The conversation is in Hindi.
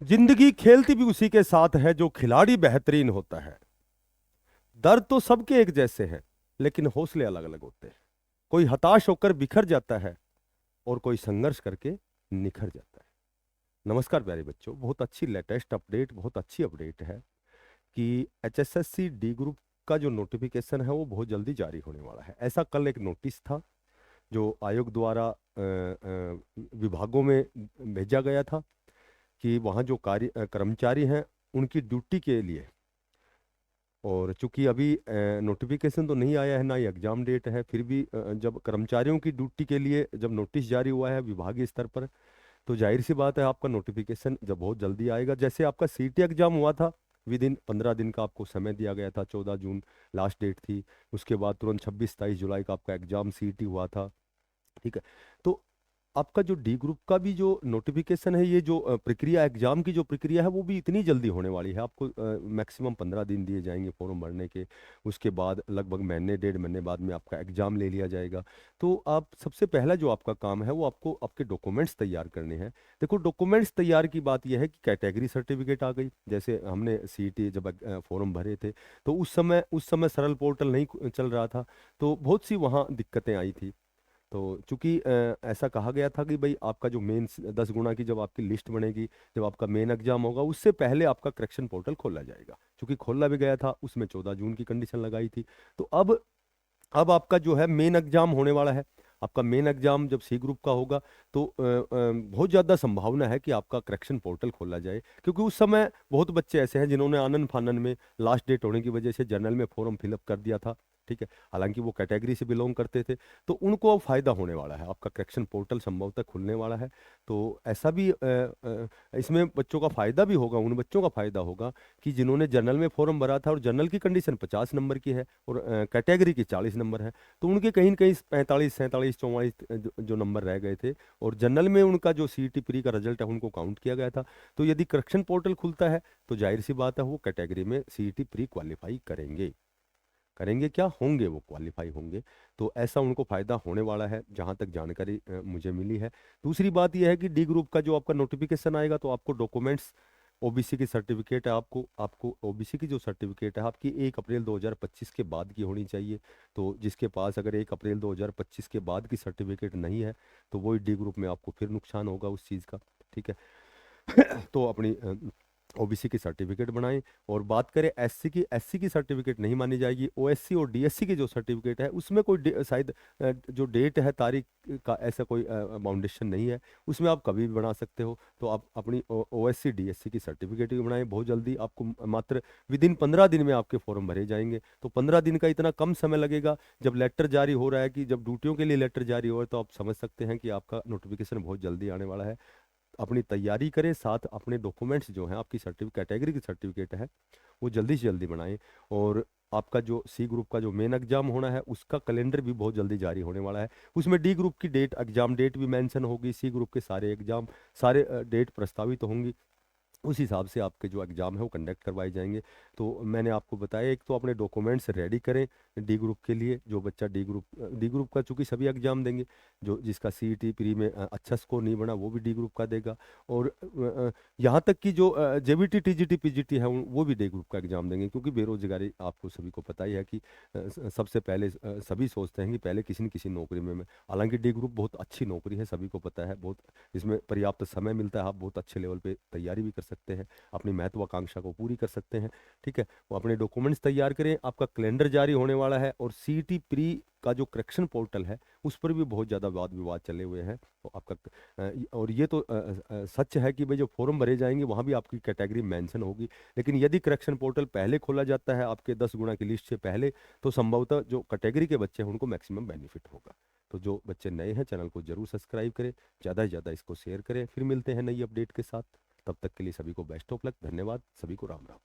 जिंदगी खेलती भी उसी के साथ है जो खिलाड़ी बेहतरीन होता है। दर्द तो सबके एक जैसे हैं, लेकिन हौसले अलग अलग होते हैं। कोई हताश होकर बिखर जाता है और कोई संघर्ष करके निखर जाता है। नमस्कार प्यारे बच्चों, बहुत अच्छी लेटेस्ट अपडेट, बहुत अच्छी अपडेट है कि एचएसएससी डी ग्रुप का जो नोटिफिकेशन है वो बहुत जल्दी जारी होने वाला है। ऐसा कल एक नोटिस था जो आयोग द्वारा विभागों में भेजा गया था कि वहाँ जो कर्मचारी हैं उनकी ड्यूटी के लिए। और चूंकि अभी नोटिफिकेशन तो नहीं आया है, ना ही एग्जाम डेट है, फिर भी जब कर्मचारियों की ड्यूटी के लिए जब नोटिस जारी हुआ है विभागीय स्तर पर, तो जाहिर सी बात है आपका नोटिफिकेशन जब बहुत जल्दी आएगा। जैसे आपका सीटी एग्जाम हुआ था, विद इन 15 दिन का आपको समय दिया गया था, 14 जून लास्ट डेट थी। उसके बाद तुरंत 26-27 जुलाई का आपका एग्जाम सीटी हुआ था। ठीक है। तो आपका जो डी ग्रुप का भी जो नोटिफिकेशन है, ये जो प्रक्रिया एग्जाम की जो प्रक्रिया है वो भी इतनी जल्दी होने वाली है। आपको मैक्सिमम 15 दिन दिए जाएंगे फॉर्म भरने के। उसके बाद लगभग महीने 1.5 महीने बाद में आपका एग्जाम ले लिया जाएगा। तो आप सबसे पहला जो आपका काम है वो आपको आपके डॉक्यूमेंट्स तैयार करने हैं। देखो, डॉक्यूमेंट्स तैयार की बात यह है कि कैटेगरी सर्टिफिकेट आ गई। जैसे हमने सीईटी जब फॉर्म भरे थे तो उस समय सरल पोर्टल नहीं चल रहा था, तो बहुत सी वहाँ दिक्कतें आई थी। तो चूंकि ऐसा कहा गया था कि भाई आपका जो मेन 10 गुना की जब आपकी लिस्ट बनेगी, जब आपका मेन एग्जाम होगा, उससे पहले आपका करेक्शन पोर्टल खोला जाएगा। चूंकि खोला भी गया था, उसमें 14 जून की कंडीशन लगाई थी। तो अब आपका जो है मेन एग्जाम होने वाला है। आपका मेन एग्जाम जब सी ग्रुप का होगा तो बहुत ज़्यादा संभावना है कि आपका करेक्शन पोर्टल खोला जाए, क्योंकि उस समय बहुत बच्चे ऐसे हैं जिन्होंने आनन फानन में लास्ट डेट होने की वजह से जनरल में फॉर्म फिलअप कर दिया था। ठीक है। हालांकि वो कैटेगरी से बिलोंग करते थे, तो उनको अब फायदा होने वाला है, आपका करेक्शन पोर्टल संभवतः खुलने वाला है। तो ऐसा भी इसमें बच्चों का फायदा भी होगा, उन बच्चों का फायदा होगा कि जिन्होंने जनरल में फॉर्म भरा था और जनरल की कंडीशन 50 नंबर की है और कैटेगरी की 40 नंबर है, तो उनके कहीं न कहीं 45, 47, 44 जो नंबर रह गए थे, और जनरल में उनका जो सीईटी प्री का रिजल्ट है उनको काउंट किया गया था। तो यदि करेक्शन पोर्टल खुलता है तो जाहिर सी बात है वो कैटेगरी में सीईटी प्री क्वालिफाई करेंगे। करेंगे क्या, होंगे, वो क्वालिफाई होंगे। तो ऐसा उनको फायदा होने वाला है, जहां तक जानकारी मुझे मिली है। दूसरी बात यह है कि डी ग्रुप का जो आपका नोटिफिकेशन आएगा तो आपको डॉक्यूमेंट्स, ओबीसी की सर्टिफिकेट है, आपको आपको ओबीसी की जो सर्टिफिकेट है आपकी 1 अप्रैल 2025 के बाद की होनी चाहिए। तो जिसके पास अगर 1 अप्रैल 2025 के बाद की सर्टिफिकेट नहीं है तो वही डी ग्रुप में आपको फिर नुकसान होगा उस चीज़ का। ठीक है। तो अपनी ओबीसी की सर्टिफिकेट बनाएं। और बात करें एससी की सर्टिफिकेट नहीं मानी जाएगी। ओएससी और डीएससी की जो सर्टिफिकेट है उसमें कोई शायद जो डेट है, तारीख का ऐसा कोई बाउंडेशन नहीं है, उसमें आप कभी भी बना सकते हो। तो आप अपनी ओएससी डीएससी की सर्टिफिकेट भी बनाएं बहुत जल्दी। आपको मात्र विद इन 15 दिन में आपके फॉर्म भरे जाएंगे। तो 15 दिन का इतना कम समय लगेगा। जब लेटर जारी हो रहा है, कि जब ड्यूटियों के लिए लेटर जारी हो रहा है, तो आप समझ सकते हैं कि आपका नोटिफिकेशन बहुत जल्दी आने वाला है। अपनी तैयारी करें, साथ अपने डॉक्यूमेंट्स जो हैं, आपकी सर्टिफिकेट, कैटेगरी की सर्टिफिकेट है, वो जल्दी से जल्दी बनाएं। और आपका जो सी ग्रुप का जो मेन एग्जाम होना है उसका कैलेंडर भी बहुत जल्दी जारी होने वाला है। उसमें डी ग्रुप की डेट, एग्जाम डेट भी मेंशन होगी, सी ग्रुप के सारे एग्जाम, सारे डेट प्रस्तावित होंगी। उस हिसाब से आपके जो एग्ज़ाम है वो कंडक्ट करवाए जाएंगे। तो मैंने आपको बताया, एक तो अपने डॉक्यूमेंट्स रेडी करें डी ग्रुप के लिए। जो बच्चा डी ग्रुप का चूंकि सभी एग्जाम देंगे, जो जिसका सीईटी प्री में अच्छा स्कोर नहीं बना वो भी डी ग्रुप का देगा। और यहाँ तक कि जो जेबीटी टीजीटी पीजीटी है वो भी डी ग्रुप का एग्जाम देंगे, क्योंकि बेरोजगारी आपको सभी को पता ही है कि सबसे पहले सभी सोचते हैं कि पहले किसी न किसी नौकरी में हालांकि डी ग्रुप बहुत अच्छी नौकरी है, सभी को पता है, बहुत इसमें पर्याप्त समय मिलता है, आप बहुत अच्छे लेवल पे तैयारी भी कर सकते हैं, अपनी महत्वाकांक्षा को पूरी कर सकते हैं। ठीक है। वो अपने डॉक्यूमेंट्स तैयार करें, आपका कैलेंडर जारी होने वाला है। और सीईटी प्री का जो करेक्शन पोर्टल है उस पर भी बहुत ज़्यादा वाद विवाद चले हुए हैं। तो आपका और ये तो सच है कि भाई जो फॉर्म भरे जाएंगे वहाँ भी आपकी कैटेगरी मेंशन होगी। लेकिन यदि करेक्शन पोर्टल पहले खोला जाता है आपके 10 गुना की लिस्ट से पहले, तो संभवतः जो कैटेगरी के बच्चे हैं उनको मैक्सिमम बेनिफिट होगा। तो जो बच्चे नए हैं चैनल को जरूर सब्सक्राइब करें, ज़्यादा से ज़्यादा इसको शेयर करें। फिर मिलते हैं नई अपडेट के साथ। तब तक के लिए सभी को बेस्ट ऑफ लक। धन्यवाद, सभी को राम राम।